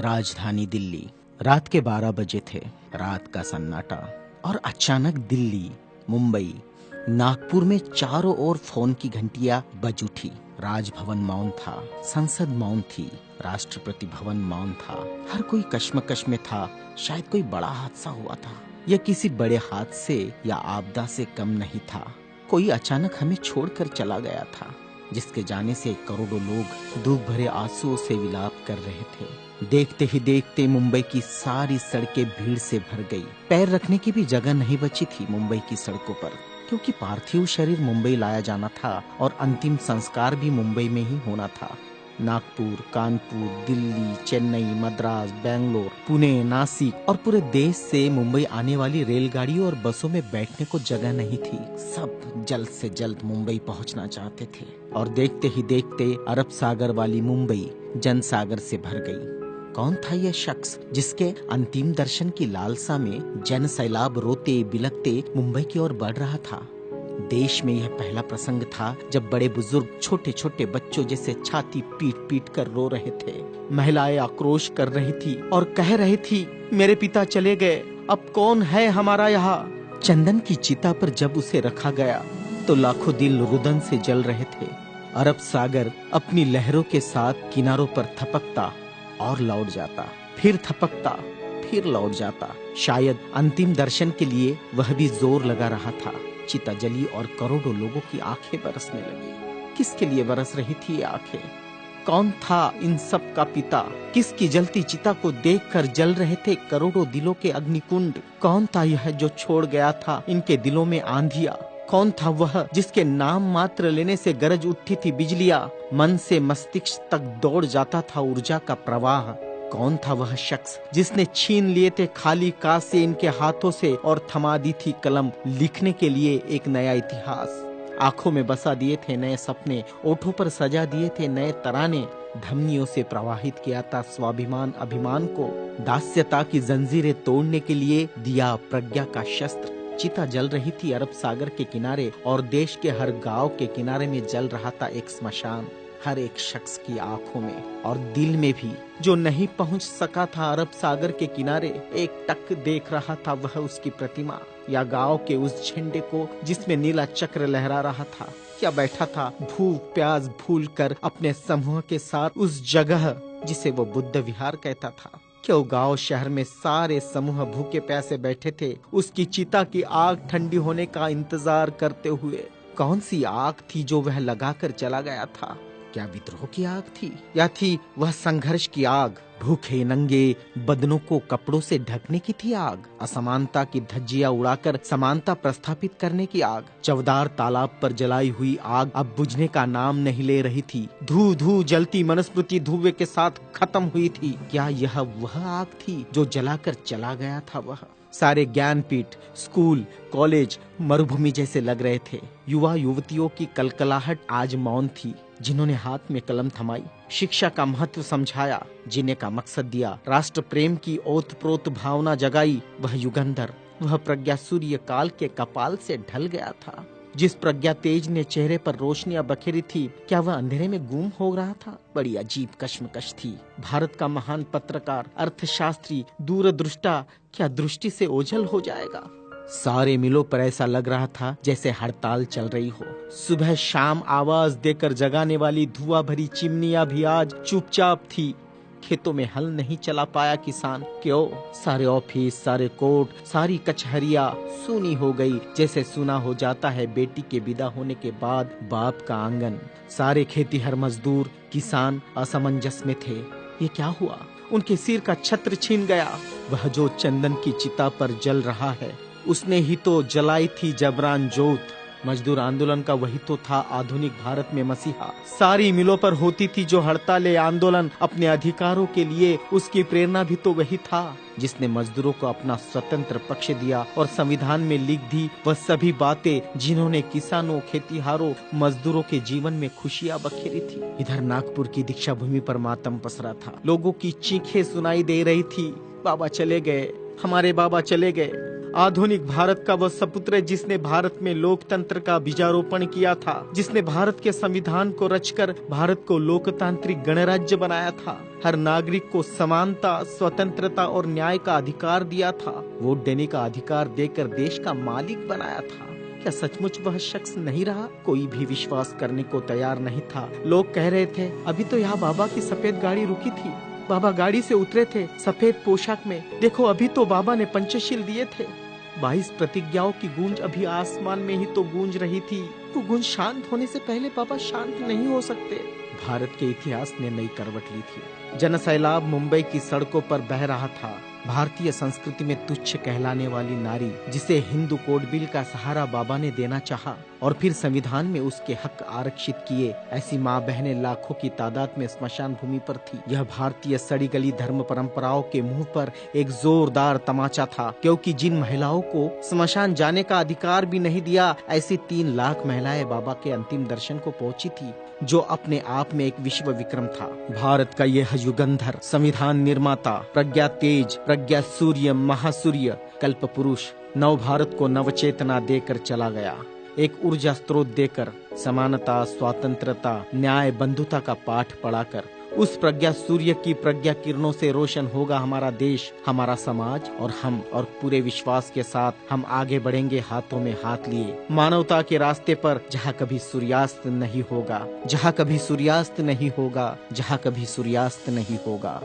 राजधानी दिल्ली। रात के 12 बजे थे। रात का सन्नाटा और अचानक दिल्ली, मुंबई, नागपुर में चारों ओर फोन की घंटियां बज उठी। राजभवन मौन था, संसद मौन थी, राष्ट्रपति भवन मौन था। हर कोई कश्मकश में था। शायद कोई बड़ा हादसा हुआ था। यह किसी बड़े हादसे या आपदा से कम नहीं था। कोई अचानक हमें छोड़कर चला गया था, जिसके जाने से करोड़ों लोग दुख भरे आंसुओं से विलाप कर रहे थे। देखते ही देखते मुंबई की सारी सड़कें भीड़ से भर गई। पैर रखने की भी जगह नहीं बची थी मुंबई की सड़कों पर, क्योंकि पार्थिव शरीर मुंबई लाया जाना था और अंतिम संस्कार भी मुंबई में ही होना था। नागपुर, कानपुर, दिल्ली, चेन्नई, मद्रास, बेंगलोर, पुणे, नासिक और पूरे देश से मुंबई आने वाली रेलगाड़ियों और बसों में बैठने को जगह नहीं थी। सब जल्द से जल्द मुंबई पहुंचना चाहते थे और देखते ही देखते अरब सागर वाली मुंबई जनसागर से भर गई। कौन था यह शख्स जिसके अंतिम दर्शन की लालसा में जन सैलाब रोते बिलखते मुंबई की ओर बढ़ रहा था? देश में यह पहला प्रसंग था जब बड़े बुजुर्ग छोटे छोटे बच्चों जैसे छाती पीट पीट कर रो रहे थे। महिलाएं आक्रोश कर रही थी और कह रही थी, मेरे पिता चले गए, अब कौन है हमारा यहाँ। चंदन की चिता पर जब उसे रखा गया तो लाखों दिल रुदन से जल रहे थे। अरब सागर अपनी लहरों के साथ किनारों पर थपकता और लौट जाता, फिर थपकता, फिर लौट जाता। शायद अंतिम दर्शन के लिए वह भी जोर लगा रहा था। चिता जली और करोड़ों लोगों की आंखें बरसने लगी। किसके लिए बरस रही थी ये आंखें? कौन था इन सब का पिता? किसकी जलती चिता को देखकर जल रहे थे करोड़ों दिलों के अग्निकुंड? कौन था यह जो छोड़ गया था इनके दिलों में आंधिया? कौन था वह जिसके नाम मात्र लेने से गरज उठी थी बिजलियां? मन से मस्तिष्क तक दौड़ जाता था ऊर्जा का प्रवाह। कौन था वह शख्स जिसने छीन लिए थे खाली कासे इनके हाथों से और थमा दी थी कलम लिखने के लिए एक नया इतिहास? आंखों में बसा दिए थे नए सपने, ओठों पर सजा दिए थे नए तराने, धमनियों से प्रवाहित किया था स्वाभिमान अभिमान को, दास्यता की जंजीरें तोड़ने के लिए दिया प्रज्ञा का शस्त्र। चिता जल रही थी अरब सागर के किनारे और देश के हर गांव के किनारे में जल रहा था एक स्मशान। हर एक शख्स की आंखों में और दिल में भी, जो नहीं पहुंच सका था अरब सागर के किनारे, एक टक देख रहा था वह उसकी प्रतिमा या गांव के उस झंडे को जिसमें नीला चक्र लहरा रहा था, या बैठा था भूख प्यास भूल कर अपने समूह के साथ उस जगह जिसे वो बुद्ध विहार कहता था। क्यों गांव शहर में सारे समूह भूखे प्यासे बैठे थे उसकी चिता की आग ठंडी होने का इंतजार करते हुए। कौन सी आग थी जो वह लगाकर चला गया था? क्या विद्रोह की आग थी या थी वह संघर्ष की आग? भूखे नंगे बदनों को कपड़ों से ढकने की थी आग? असमानता की धज्जियां उड़ाकर समानता प्रस्थापित करने की आग? चवदार तालाब पर जलाई हुई आग अब बुझने का नाम नहीं ले रही थी। धू धू जलती मनुस्मृति धुएं के साथ खत्म हुई थी। क्या यह वह आग थी जो जलाकर चला गया था वह? सारे ज्ञानपीठ, स्कूल, कॉलेज मरुभूमि जैसे लग रहे थे। युवा युवतियों की कलकलाहट आज मौन थी। जिन्होंने हाथ में कलम थमाई, शिक्षा का महत्व समझाया, जीने का मकसद दिया, राष्ट्र प्रेम की ओतप्रोत भावना जगाई, वह युगंधर, वह प्रज्ञा सूर्य काल के कपाल से ढल गया था। जिस प्रज्ञा तेज ने चेहरे पर रोशनियां बखेरी थी, क्या वह अंधेरे में गुम हो रहा था? बड़ी अजीब कश्मकश थी। भारत का महान पत्रकार, अर्थशास्त्री, दूरदृष्टा क्या दृष्टि से ओझल हो जाएगा? सारे मिलों पर ऐसा लग रहा था जैसे हड़ताल चल रही हो। सुबह शाम आवाज देकर जगाने वाली धुआं भरी चिमनियां भी आज चुपचाप थी। खेतों में हल नहीं चला पाया किसान। क्यों? सारे ऑफिस, सारे कोर्ट, सारी कचहरियां सूनी हो गई, जैसे सूना हो जाता है बेटी के विदा होने के बाद बाप का आंगन। सारे खेतीहर मजदूर, किसान असमंजस में थे। ये क्या हुआ? उनके सिर का छत्र छीन गया। वह जो चंदन की चिता पर जल रहा है, उसने ही तो जलाई थी जबरान जोत। मजदूर आंदोलन का वही तो था आधुनिक भारत में मसीहा। सारी मिलों पर होती थी जो हड़तालें आंदोलन अपने अधिकारों के लिए, उसकी प्रेरणा भी तो वही था जिसने मजदूरों को अपना स्वतंत्र पक्ष दिया और संविधान में लिख दी वह सभी बातें जिन्होंने किसानों, खेतीहारों, मजदूरों के जीवन में खुशियां बखेरी थी। इधर नागपुर की दीक्षा भूमि पर मातम पसरा था। लोगों की चीखें सुनाई दे रही थी, बाबा चले गए, हमारे बाबा चले गए। आधुनिक भारत का वह सपुत्र है जिसने भारत में लोकतंत्र का बीजारोपण किया था, जिसने भारत के संविधान को रचकर भारत को लोकतांत्रिक गणराज्य बनाया था, हर नागरिक को समानता, स्वतंत्रता और न्याय का अधिकार दिया था, वोट देने का अधिकार देकर देश का मालिक बनाया था। क्या सचमुच वह शख्स नहीं रहा? कोई भी विश्वास करने को तैयार नहीं था। लोग कह रहे थे, अभी तो यहाँ बाबा की सफेद गाड़ी रुकी थी, बाबा गाड़ी से उतरे थे सफेद पोशाक में, देखो अभी तो बाबा ने पंचशील दिए थे। 22 प्रतिज्ञाओं की गूंज अभी आसमान में ही तो गूंज रही थी। वो गूंज शांत होने से पहले बाबा शांत नहीं हो सकते। भारत के इतिहास ने नई करवट ली थी। जनसैलाब मुंबई की सड़कों पर बह रहा था। भारतीय संस्कृति में तुच्छ कहलाने वाली नारी, जिसे हिंदू कोड बिल का सहारा बाबा ने देना चाहा और फिर संविधान में उसके हक आरक्षित किए, ऐसी माँ बहनें लाखों की तादाद में स्मशान भूमि पर थी। यह भारतीय सड़ी गली धर्म परंपराओं के मुंह पर एक जोरदार तमाचा था, क्योंकि जिन महिलाओं को स्मशान जाने का अधिकार भी नहीं दिया, ऐसी 3 लाख महिलाएं बाबा के अंतिम दर्शन को पहुंची थी, जो अपने आप में एक विश्व विक्रम था। भारत का यह युगंधर, संविधान निर्माता, प्रज्ञा तेज, प्रज्ञा सूर्य, महासूर्य, कल्प पुरुष नव भारत को नवचेतना देकर चला गया। एक ऊर्जा स्रोत देकर, समानता, स्वतंत्रता, न्याय, बंधुता का पाठ पढ़ाकर, उस प्रज्ञा सूर्य की प्रज्ञा किरणों से रोशन होगा हमारा देश, हमारा समाज और हम। और पूरे विश्वास के साथ हम आगे बढ़ेंगे हाथों में हाथ लिए, मानवता के रास्ते पर, जहाँ कभी सूर्यास्त नहीं होगा, जहाँ कभी सूर्यास्त नहीं होगा, जहाँ कभी सूर्यास्त नहीं होगा।